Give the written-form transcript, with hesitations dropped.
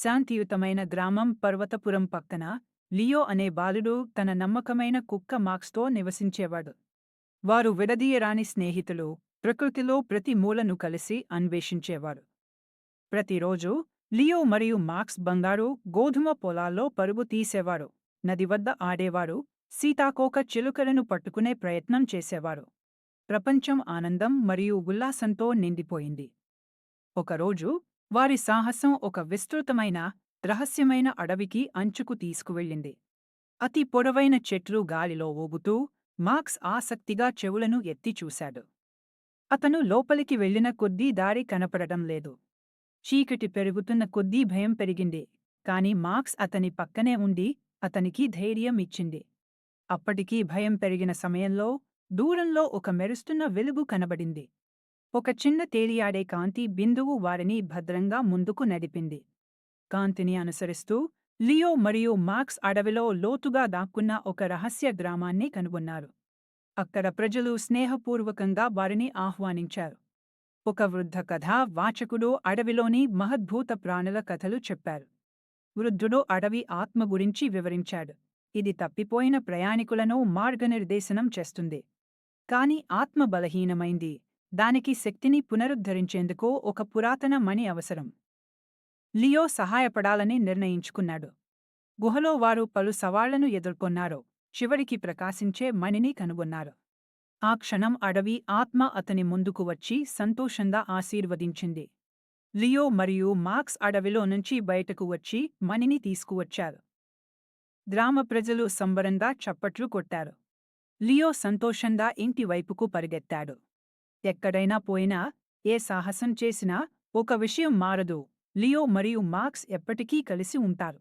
శాంతియుతమైన గ్రామం పర్వతపురం పక్కన లియో అనే బాలుడు తన నమ్మకమైన కుక్క మాక్స్తో నివసించేవాడు. వారు విడదీయరాని స్నేహితులు, ప్రకృతిలో ప్రతి మూలను కలిసి అన్వేషించేవారు. ప్రతిరోజూ లియో మరియు మాక్స్ బంగారు, గోధుమ పొలాల్లో పరుగు తీసేవారు, నది వద్ద ఆడేవారు, సీతాకోక చిలుకలను పట్టుకునే ప్రయత్నం చేసేవారు. ప్రపంచం ఆనందం మరియు ఉల్లాసంతో నిండిపోయింది. ఒకరోజు వారి సాహసం ఒక విస్తృతమైన, రహస్యమైన అడవికి అంచుకు తీసుకువెళ్ళింది. అతి పొడవైన చెట్లు గాలిలో ఊగుతూ మాక్స్ ఆసక్తిగా చెవులను ఎత్తి చూశాడు. అతను లోపలికి వెళ్ళిన కొద్దీ దారి కనపడటం లేదు. చీకటి పెరుగుతున్న కొద్దీ భయం పెరిగింది. కాని మాక్స్ అతని పక్కనే ఉండి అతనికి ధైర్యం ఇచ్చింది. అప్పటికీ భయం పెరిగిన సమయంలో దూరంలో ఒక మెరుస్తున్న వెలుగు కనబడింది. ఒక చిన్న తేలియాడే కాంతి బిందువు వారిని భద్రంగా ముందుకు నడిపింది. కాంతిని అనుసరిస్తూ లియో మరియు మాక్స్ అడవిలో లోతుగా దాక్కున్న ఒక రహస్య గ్రామాన్ని కనుగొన్నారు. అక్కడ ప్రజలు స్నేహపూర్వకంగా వారిని ఆహ్వానించారు. ఒక వృద్ధ కథా వాచకుడు అడవిలోని మహద్భూత ప్రాణుల కథలు చెప్పారు. వృద్ధుడు అడవి ఆత్మ గురించి వివరించాడు. ఇది తప్పిపోయిన ప్రయాణికులను మార్గనిర్దేశనం చేస్తుంది. కాని ఆత్మ బలహీనమైంది. దానికి శక్తిని పునరుద్ధరించేందుకు ఒక పురాతన మణి అవసరం. లియో సహాయపడాలని నిర్ణయించుకున్నాడు. గుహలో వారు పలు సవాళ్లను ఎదుర్కొన్నారు. చివరికి ప్రకాశించే మణిని కనుగొన్నారు. ఆ క్షణం అడవి ఆత్మ అతని ముందుకు వచ్చి సంతోషంగా ఆశీర్వదించింది. లియో మరియు మాక్స్ అడవిలో నుంచి బయటకు వచ్చి మణిని తీసుకువచ్చారు. గ్రామ ప్రజలు సంబరంగా చప్పట్లు కొట్టారు. లియో సంతోషంగా ఇంటి వైపుకు పరిగెత్తాడు. ఎక్కడైనా పోయినా, ఏ సాహసం చేసినా ఒక విషయం మారదు: లియో మరియు మాక్స్ ఎప్పటికీ కలిసి ఉంటారు.